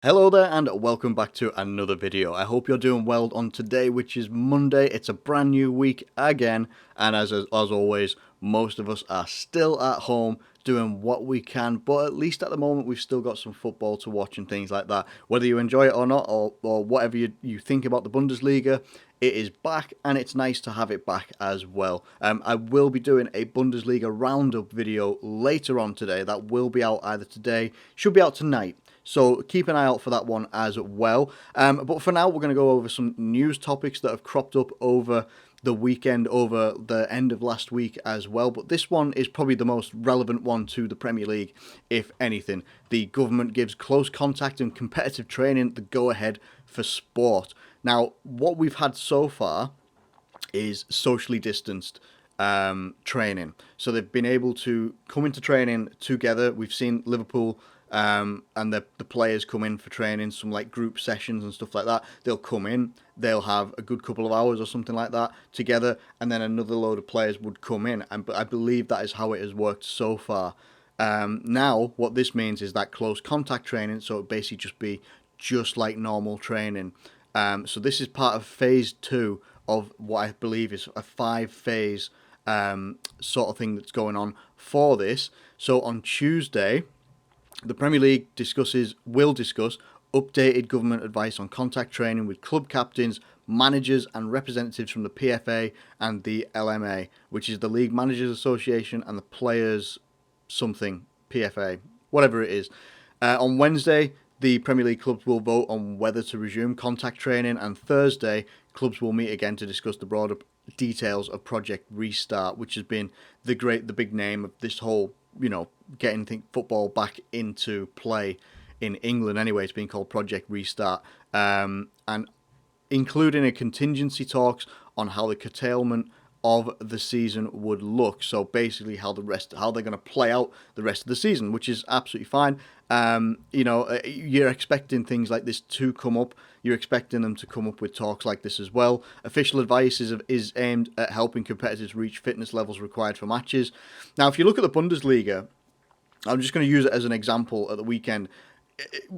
Hello there and welcome back to another video. I hope you're doing well on today, which is Monday. It's a brand new week again, and as always, most of us are still at home doing what we can, but at least at the moment we've still got some football to watch and things like that. Whether you enjoy it or not, or whatever you think about the Bundesliga, it is back and it's nice to have it back as well. I will be doing a Bundesliga roundup video later on today. That will be out either today, should be out tonight. So keep an eye out for that one as well. But for now, we're going to go over some news topics that have cropped up over the weekend, over the end of last week as well. But this one is probably the most relevant one to the Premier League, if anything. The government gives close contact and competitive training the go-ahead for sport. Now, what we've had so far is socially distanced training. So they've been able to come into training together. We've seen Liverpool and the players come in for training, some like group sessions and stuff like that. They'll come in, they'll have a good couple of hours or something like that together, and then another load of players would come in. And I believe that is how it has worked so far. Now, what this means is that close contact training, so it basically just be just like normal training. So this is part of phase 2 of what I believe is a 5-phase sort of thing that's going on for this. So on Tuesday, the Premier League will discuss updated government advice on contact training with club captains, managers and representatives from the PFA and the LMA, which is the League Managers Association, and the Players something, PFA, whatever it is. On Wednesday, the Premier League clubs will vote on whether to resume contact training, and Thursday, clubs will meet again to discuss the broader details of Project Restart, which has been the big name of this whole, getting football back into play in England anyway. It's been called Project Restart, and including a contingency talks on how the curtailment of the season would look. So basically how they're going to play out the rest of the season, which is absolutely fine. You're expecting things like this to come up. You're expecting them to come up with talks like this as well. Official advice is aimed at helping competitors reach fitness levels required for matches. Now, if you look at the Bundesliga, I'm just going to use it as an example at the weekend.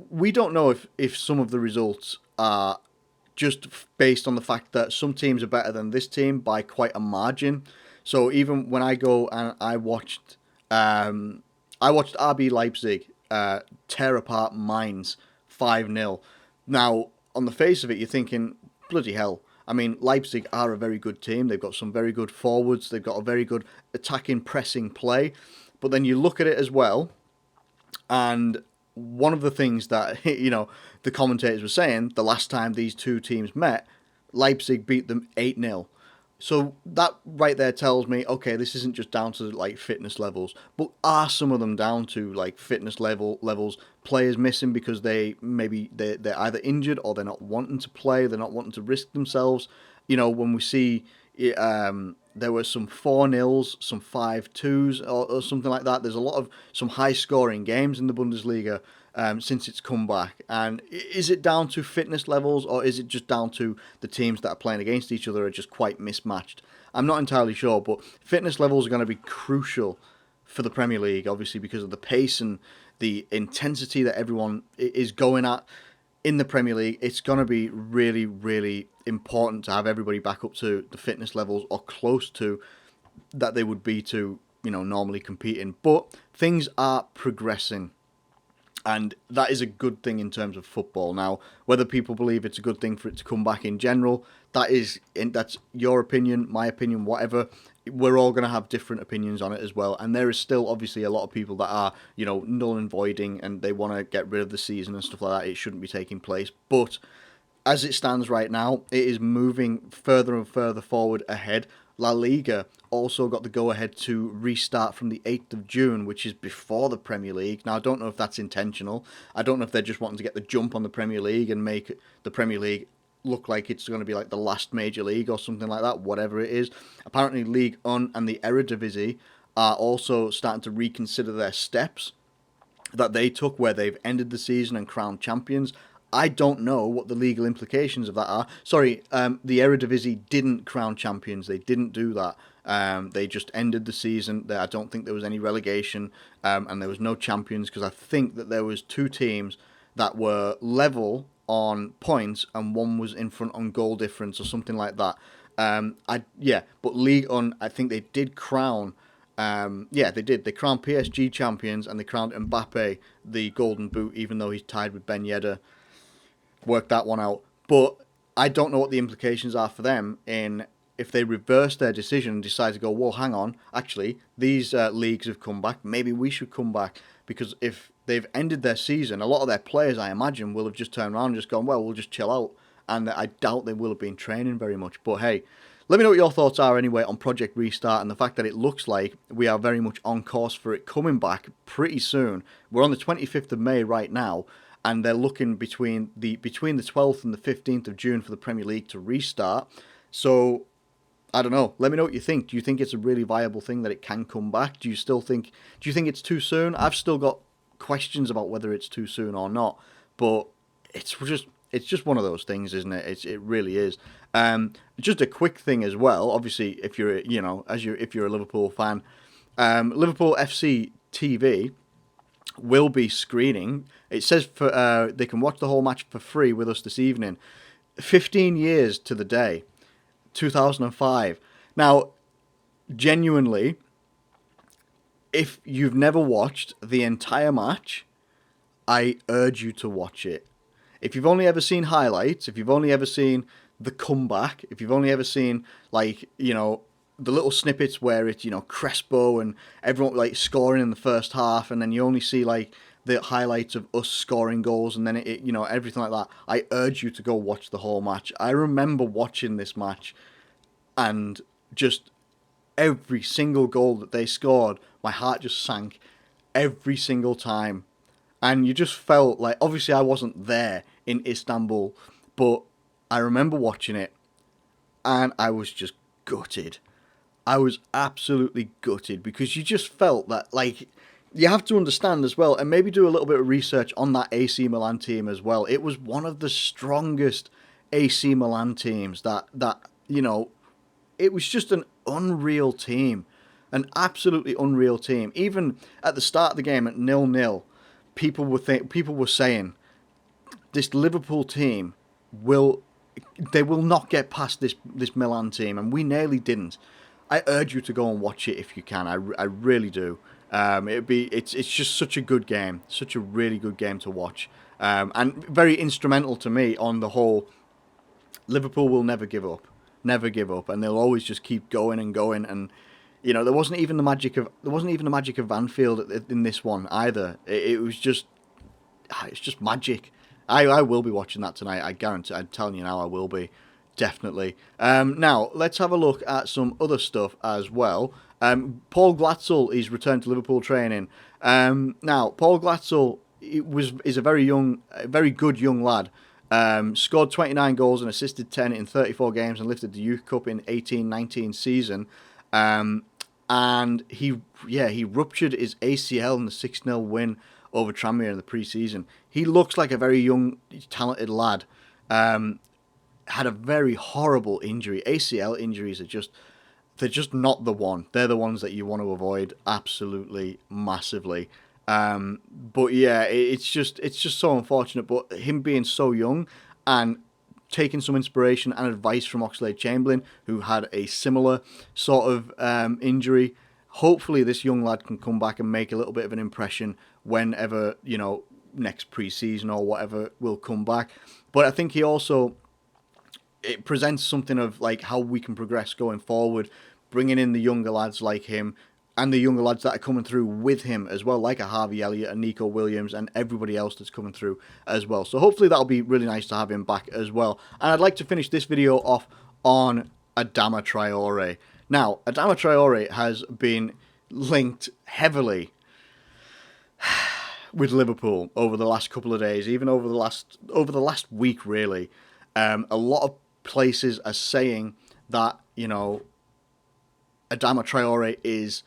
We don't know if some of the results are just based on the fact that some teams are better than this team by quite a margin. So even when I go and I watched RB Leipzig tear apart Mainz 5-0. Now, on the face of it, you're thinking, bloody hell. I mean, Leipzig are a very good team. They've got some very good forwards. They've got a very good attacking, pressing play. But then you look at it as well, and one of the things that, the commentators were saying, the last time these two teams met, Leipzig beat them 8-0. So that right there tells me, okay, this isn't just down to like fitness levels, but are some of them down to like fitness levels, players missing because they're either injured or they're not wanting to play, they're not wanting to risk themselves. When we see there were some 4-0s, some 5-2s, or something like that. There's a lot of some high-scoring games in the Bundesliga since it's come back. And is it down to fitness levels, or is it just down to the teams that are playing against each other are just quite mismatched? I'm not entirely sure, but fitness levels are going to be crucial for the Premier League, obviously, because of the pace and the intensity that everyone is going at in the Premier League. It's going to be really, really important to have everybody back up to the fitness levels or close to that they would be to, normally competing. But things are progressing, and that is a good thing in terms of football. Now, whether people believe it's a good thing for it to come back in general, that's your opinion, my opinion, whatever. We're all going to have different opinions on it as well. And there is still obviously a lot of people that are, null and voiding, and they want to get rid of the season and stuff like that. It shouldn't be taking place. But as it stands right now, it is moving further and further forward ahead. La Liga also got the go-ahead to restart from the 8th of June, which is before the Premier League. Now, I don't know if that's intentional. I don't know if they're just wanting to get the jump on the Premier League and make the Premier League look like it's going to be like the last major league or something like that, whatever it is. Apparently, Ligue 1 and the Eredivisie are also starting to reconsider their steps that they took where they've ended the season and crowned champions. I don't know what the legal implications of that are. Sorry, the Eredivisie didn't crown champions. They didn't do that. They just ended the season. I don't think there was any relegation, and there was no champions, because I think that there was two teams that were level on points and one was in front on goal difference or something like that. But League On, I think they did crown. They did. They crowned PSG champions and they crowned Mbappe the Golden Boot, even though he's tied with Ben Yedder. Worked that one out, but I don't know what the implications are for them in if they reverse their decision and decide to go, well, hang on, actually, these leagues have come back, maybe we should come back, because if they've ended their season, a lot of their players, I imagine, will have just turned around and just gone, well, we'll just chill out, and I doubt they will have been training very much, but hey, let me know what your thoughts are anyway on Project Restart and the fact that it looks like we are very much on course for it coming back pretty soon. We're on the 25th of May right now, and they're looking between the 12th and the 15th of June for the Premier League to restart. So, I don't know. Let me know what you think. Do you think it's a really viable thing that it can come back? Do you think it's too soon? I've still got questions about whether it's too soon or not. But it's just one of those things, isn't it? It really is. Just a quick thing as well. Obviously, if you're a Liverpool fan, Liverpool LFCTV will be screening. It says they can watch the whole match for free with us this evening. 15 years to the day, 2005. Now, genuinely, if you've never watched the entire match, I urge you to watch it. If you've only ever seen highlights, if you've only ever seen the comeback, if you've only ever seen, the little snippets where it's, Crespo and everyone, scoring in the first half, and then you only see, the highlights of us scoring goals, and then everything like that, I urge you to go watch the whole match. I remember watching this match, and just every single goal that they scored, my heart just sank every single time. And you just felt like, obviously I wasn't there in Istanbul, but I remember watching it, and I was just gutted. I was absolutely gutted, because you just felt that, you have to understand as well, and maybe do a little bit of research on that AC Milan team as well. It was one of the strongest AC Milan teams that it was just an unreal team. An absolutely unreal team. Even at the start of the game at 0-0, people were saying this Liverpool team will not get past this Milan team, and we nearly didn't. I urge you to go and watch it if you can. I really do. It's just such a good game, such a really good game to watch, and very instrumental to me on the whole. Liverpool will never give up, and they'll always just keep going and going. And there wasn't even the magic of Anfield in this one either. It's just magic. I will be watching that tonight. I guarantee. I'm telling you now, I will be. Definitely. Now, let's have a look at some other stuff as well. Paul Glatzel is returned to Liverpool training. Now, Paul Glatzel is a very good young lad. Scored 29 goals and assisted 10 in 34 games and lifted the Youth Cup in 18-19 season. And he ruptured his ACL in the 6-0 win over Tranmere in the pre-season. He looks like a very young, talented lad. Had a very horrible injury. ACL injuries they're just not the one. They're the ones that you want to avoid absolutely massively. But yeah, it's just so unfortunate. But him being so young and taking some inspiration and advice from Oxlade-Chamberlain, who had a similar sort of injury, hopefully this young lad can come back and make a little bit of an impression whenever, next pre-season or whatever will come back. But I think it presents something of how we can progress going forward, bringing in the younger lads like him and the younger lads that are coming through with him as well, like a Harvey Elliott and Nico Williams and everybody else that's coming through as well. So hopefully that'll be really nice to have him back as well. And I'd like to finish this video off on Adama Traore. Now, Adama Traore has been linked heavily with Liverpool over the last couple of days, even over the last week, really. A lot of places are saying that, Adama Traore is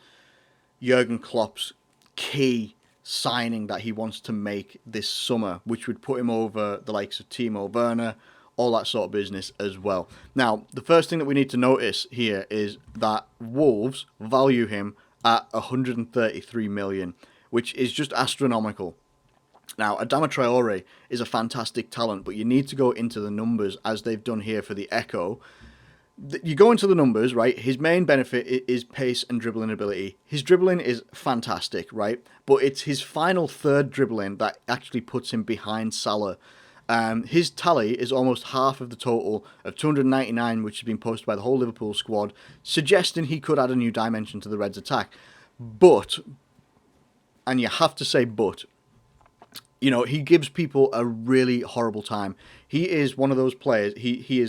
Jurgen Klopp's key signing that he wants to make this summer, which would put him over the likes of Timo Werner, all that sort of business as well. Now, the first thing that we need to notice here is that Wolves value him at 133 million, which is just astronomical. Now, Adama Traore is a fantastic talent, but you need to go into the numbers as they've done here for the Echo. You go into the numbers, right? His main benefit is pace and dribbling ability. His dribbling is fantastic, right? But it's his final third dribbling that actually puts him behind Salah. His tally is almost half of the total of 299, which has been posted by the whole Liverpool squad, suggesting he could add a new dimension to the Reds' attack. But, and you have to say but, you know, he gives people a really horrible time. He is one of those players. He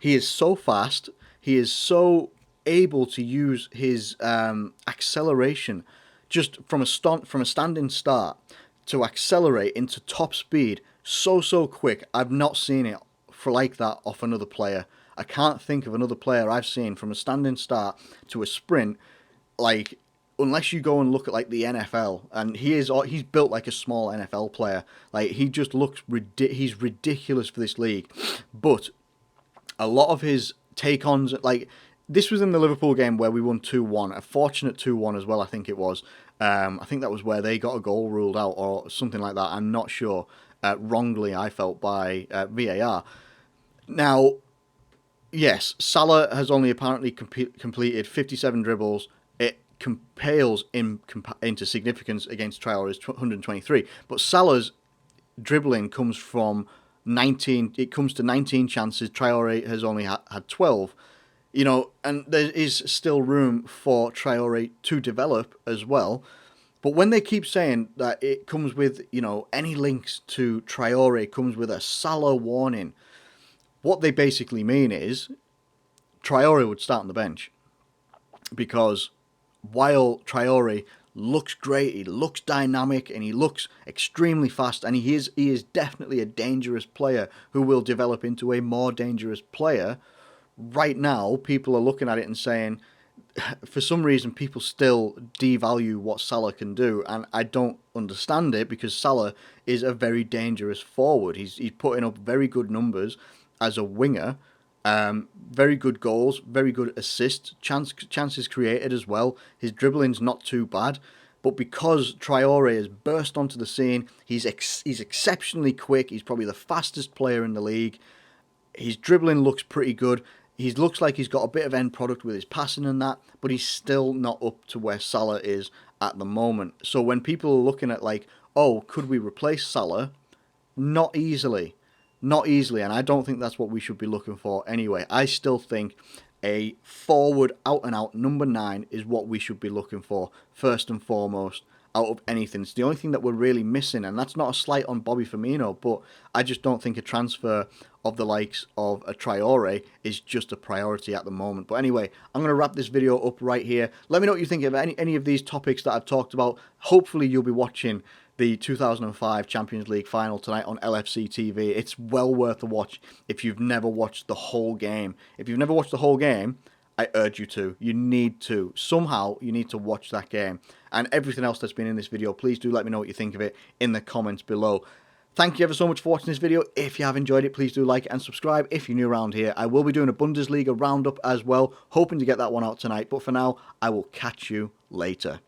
is so fast. He is so able to use his acceleration just from a standing start to accelerate into top speed so quick. I've not seen it for like that off another player. I can't think of another player I've seen from a standing start to a sprint like, unless you go and look at like the NFL, and he's built like a small NFL player. Like, he just looks he's ridiculous for this league. But a lot of his take-ons, like, this was in the Liverpool game where we won 2-1, a fortunate 2-1 as well, I think it was. I think that was where they got a goal ruled out or something like that. I'm not sure. Wrongly, I felt, by VAR. Now, yes, Salah has only apparently completed 57 dribbles. It pales into significance against Traore's 123. But Salah's dribbling comes from 19. It comes to 19 chances. Traore has only had 12. You know, and there is still room for Traore to develop as well. But when they keep saying that it comes with, you know, any links to Traore comes with a Salah warning, what they basically mean is Traore would start on the bench. Because while Traore looks great, he looks dynamic, and he looks extremely fast, and he is definitely a dangerous player who will develop into a more dangerous player, right now people are looking at it and saying, for some reason, people still devalue what Salah can do, and I don't understand it, because Salah is a very dangerous forward. He's putting up very good numbers as a winger, very good goals, very good assists, chances created as well. His dribbling's not too bad, but because Traore has burst onto the scene, he's exceptionally quick. He's probably the fastest player in the league. His dribbling looks pretty good. He looks like he's got a bit of end product with his passing and that, but he's still not up to where Salah is at the moment. So when people are looking at like, oh, could we replace Salah? Not easily. Not easily, and I don't think that's what we should be looking for anyway. I still think a forward, out-and-out number 9 is what we should be looking for, first and foremost, out of anything. It's the only thing that we're really missing, and that's not a slight on Bobby Firmino, but I just don't think a transfer of the likes of a Traore is just a priority at the moment. But anyway, I'm going to wrap this video up right here. Let me know what you think of any of these topics that I've talked about. Hopefully you'll be watching the 2005 Champions League final tonight on LFCTV. It's well worth a watch if you've never watched the whole game. If you've never watched the whole game, I urge you to. You need to. Somehow, you need to watch that game. And everything else that's been in this video, please do let me know what you think of it in the comments below. Thank you ever so much for watching this video. If you have enjoyed it, please do like it and subscribe if you're new around here. I will be doing a Bundesliga roundup as well, hoping to get that one out tonight. But for now, I will catch you later.